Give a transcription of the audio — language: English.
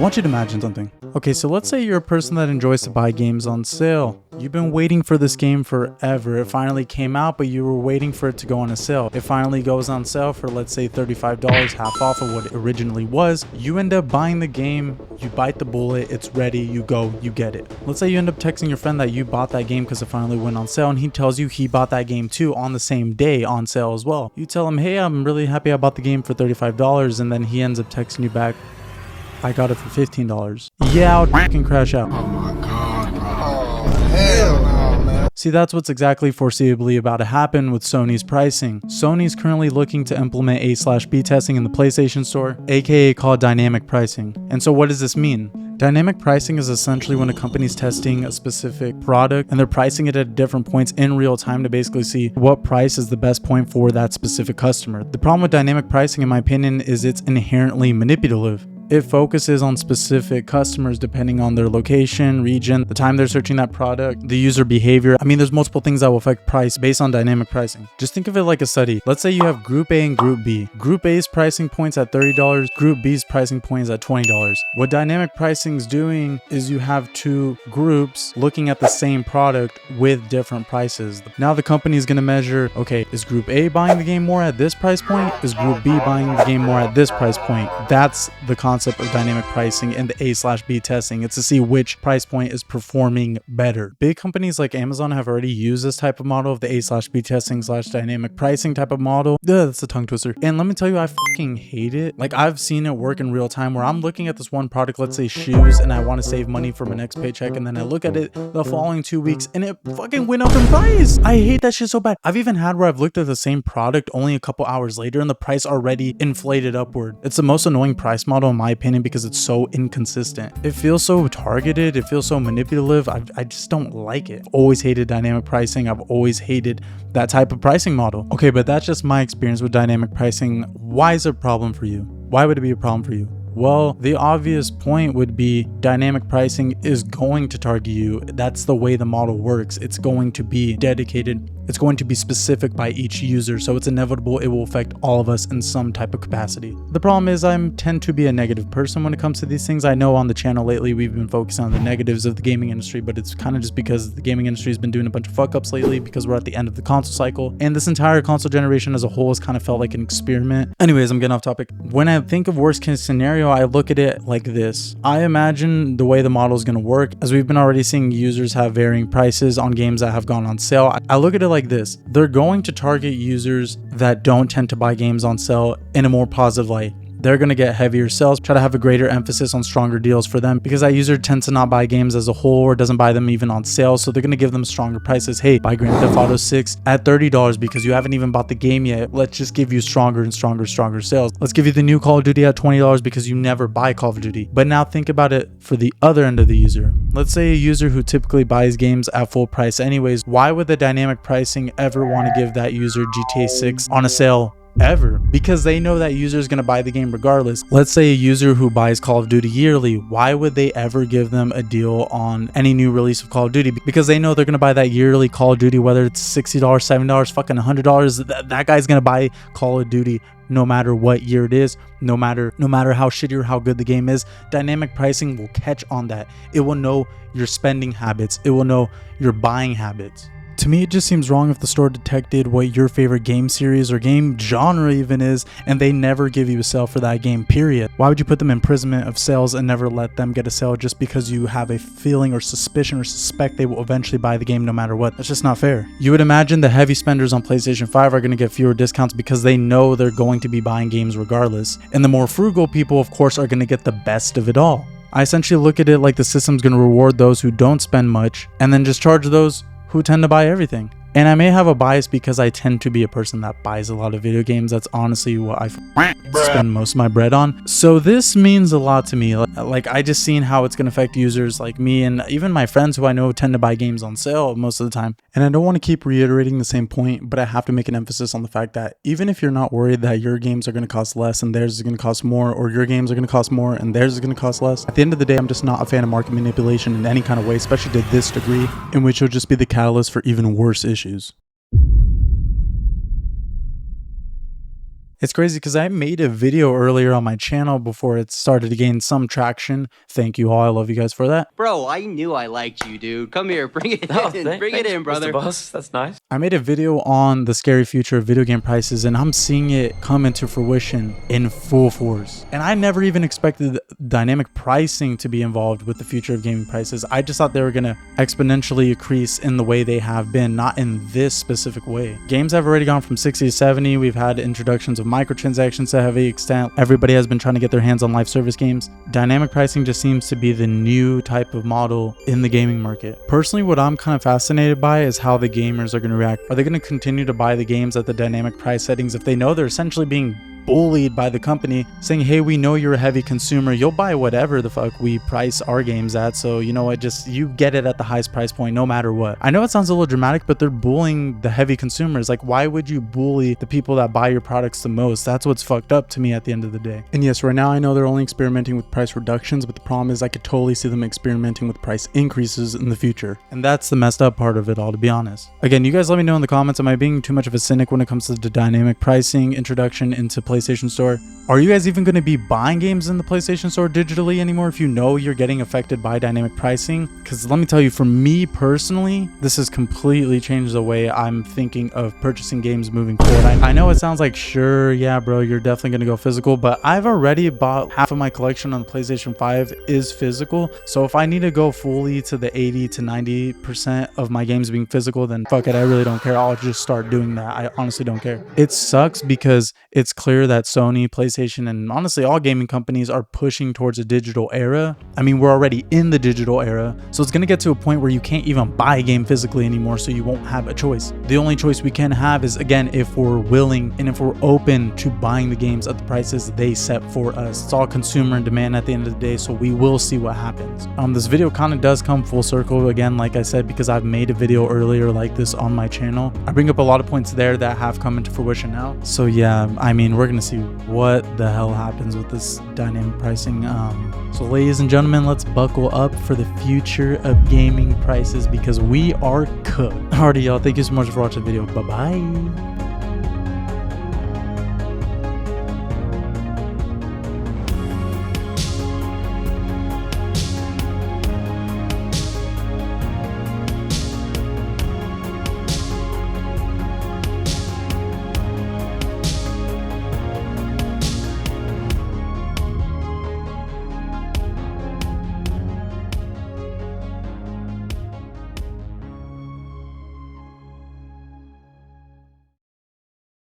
want you to imagine something. Okay, so let's say you're a person that enjoys to buy games on sale. You've been waiting for this game forever. It finally came out, but you were waiting for it to go on a sale. It finally goes on sale for, let's say, $35, half off of what it originally was. You end up buying the game, you bite the bullet, it's ready, you go, you get it. Let's say you end up texting your friend that you bought that game because it finally went on sale, and he tells you he bought that game too on the same day on sale as well. You tell him, hey, I'm really happy I bought the game for $35, and then he ends up texting you back, I got it for $15. Yeah, I'll fucking crash out. Oh my god, bro. Oh, hell no, man. See, that's what's exactly foreseeably about to happen with Sony's pricing. Sony's currently looking to implement A/B testing in the PlayStation Store, aka called dynamic pricing. And so what does this mean? Dynamic pricing is essentially when a company's testing a specific product and they're pricing it at different points in real time to basically see what price is the best point for that specific customer. The problem with dynamic pricing, in my opinion, is it's inherently manipulative. It focuses on specific customers depending on their location, region, the time they're searching that product, the user behavior. I mean, there's multiple things that will affect price based on dynamic pricing. Just think of it like a study. Let's say you have Group A and Group B. Group A's pricing points at $30, Group B's pricing points at $20. What dynamic pricing is doing is you have two groups looking at the same product with different prices. Now the company is going to measure, okay, is Group A buying the game more at this price point? Is Group B buying the game more at this price point? That's the concept of dynamic pricing and the A/B testing. It's to see which price point is performing better. Big companies like Amazon have already used this type of model of the A/B testing / dynamic pricing type of model. That's a tongue twister. And let me tell you, I fucking hate it. Like, I've seen it work in real time where I'm looking at this one product, let's say shoes, and I want to save money for my next paycheck, and then I look at it the following 2 weeks and it fucking went up in price. I hate that shit so bad. I've even had where I've looked at the same product only a couple hours later and the price already inflated upward. It's the most annoying price model in my opinion because it's so inconsistent. It feels so targeted. It feels so manipulative. I just don't like it. Always hated dynamic pricing. I've always hated that type of pricing model. Okay, but that's just my experience with dynamic pricing. Why is it a problem for you? Why would it be a problem for you? Well, the obvious point would be dynamic pricing is going to target you. That's the way the model works. It's going to be dedicated. It's going to be specific by each user. So it's inevitable it will affect all of us in some type of capacity. The problem is I tend to be a negative person when it comes to these things. I know on the channel lately we've been focusing on the negatives of the gaming industry, but it's kind of just because the gaming industry has been doing a bunch of fuck ups lately because we're at the end of the console cycle. And this entire console generation as a whole has kind of felt like an experiment. Anyways, I'm getting off topic. When I think of worst case scenario, I look at it like this. I imagine the way the model is going to work, as we've been already seeing users have varying prices on games that have gone on sale. I look at it like this. They're going to target users that don't tend to buy games on sale in a more positive light. They're going to get heavier sales, try to have a greater emphasis on stronger deals for them because that user tends to not buy games as a whole or doesn't buy them even on sale. So they're going to give them stronger prices. Hey, buy Grand Theft Auto 6 at $30 because you haven't even bought the game yet. Let's just give you stronger and stronger sales. Let's give you the new Call of Duty at $20 because you never buy Call of Duty. But now think about it for the other end of the user. Let's say a user who typically buys games at full price anyways. Why would the dynamic pricing ever want to give that user GTA 6 on a sale? Ever, because they know that user is going to buy the game regardless. Let's say a user who buys Call of Duty yearly, why would they ever give them a deal on any new release of Call of Duty? Because they know they're going to buy that yearly Call of Duty, whether it's $60, $70, fucking $100. That guy's going to buy Call of Duty no matter what year it is, no matter how shitty or how good the game is. Dynamic pricing will catch on that. It will know your spending habits. It will know your buying habits. To me, it just seems wrong if the store detected what your favorite game series or game genre even is, and they never give you a sale for that game, period. Why would you put them in imprisonment of sales and never let them get a sale just because you have a feeling or suspicion or suspect they will eventually buy the game no matter what? That's just not fair. You would imagine the heavy spenders on PlayStation 5 are going to get fewer discounts because they know they're going to be buying games regardless. And the more frugal people, of course, are going to get the best of it all. I essentially look at it like the system's going to reward those who don't spend much and then just charge those who tend to buy everything. And I may have a bias because I tend to be a person that buys a lot of video games. That's honestly what I spend most of my bread on. So this means a lot to me. Like I just seen how it's going to affect users like me and even my friends who I know tend to buy games on sale most of the time. And I don't want to keep reiterating the same point, but I have to make an emphasis on the fact that even if you're not worried that your games are going to cost less and theirs is going to cost more, or your games are going to cost more and theirs is going to cost less, at the end of the day, I'm just not a fan of market manipulation in any kind of way, especially to this degree, in which it'll just be the catalyst for even worse issues. It's crazy because I made a video earlier on my channel before it started to gain some traction. Thank you all. I love you guys for that. Bro, I knew I liked you, dude. Come here, bring it in. Bring it in, brother. Mr. Boss, that's nice. I made a video on the scary future of video game prices, and I'm seeing it come into fruition in full force. And I never even expected dynamic pricing to be involved with the future of gaming prices. I just thought they were going to exponentially increase in the way they have been, not in this specific way. Games have already gone from 60 to 70. We've had introductions of microtransactions to a heavy extent. Everybody has been trying to get their hands on live service games. Dynamic pricing just seems to be the new type of model in the gaming market. Personally, what I'm kind of fascinated by is how the gamers are going to react. Are they going to continue to buy the games at the dynamic price settings if they know they're essentially being bullied by the company, saying, hey, we know you're a heavy consumer, you'll buy whatever the fuck we price our games at, so you know what, just you get it at the highest price point no matter what. I know it sounds a little dramatic, but they're bullying the heavy consumers. Like, why would you bully the people that buy your products the most? That's what's fucked up to me at the end of the day. And yes, right now I know they're only experimenting with price reductions, but the problem is I could totally see them experimenting with price increases in the future, and that's the messed up part of it all, to be honest. Again, you guys let me know in the comments, am I being too much of a cynic when it comes to the dynamic pricing introduction into PlayStation Store? Are you guys even going to be buying games in the PlayStation Store digitally anymore if you know you're getting affected by dynamic pricing? Because let me tell you, for me personally, this has completely changed the way I'm thinking of purchasing games moving forward. I know it sounds like, sure, yeah, bro, you're definitely going to go physical, but I've already bought half of my collection on the PlayStation 5 is physical. So if I need to go fully to the 80 to 90% of my games being physical, then fuck it, I really don't care. I'll just start doing that. I honestly don't care. It sucks because it's clear that Sony, PlayStation, and honestly all gaming companies are pushing towards a digital era. I mean, we're already in the digital era, so it's going to get to a point where you can't even buy a game physically anymore, so you won't have a choice. The only choice we can have is, again, if we're willing and if we're open to buying the games at the prices they set for us. It's all consumer and demand at the end of the day, so we will see what happens. This video kind of does come full circle again, like I said, because I've made a video earlier like this on my channel. I bring up a lot of points there that have come into fruition now. So yeah, I mean, we're going to see what the hell happens with this dynamic pricing. So ladies and gentlemen, let's buckle up for the future of gaming prices because we are cooked. Alrighty, y'all, thank you so much for watching the video. Bye bye.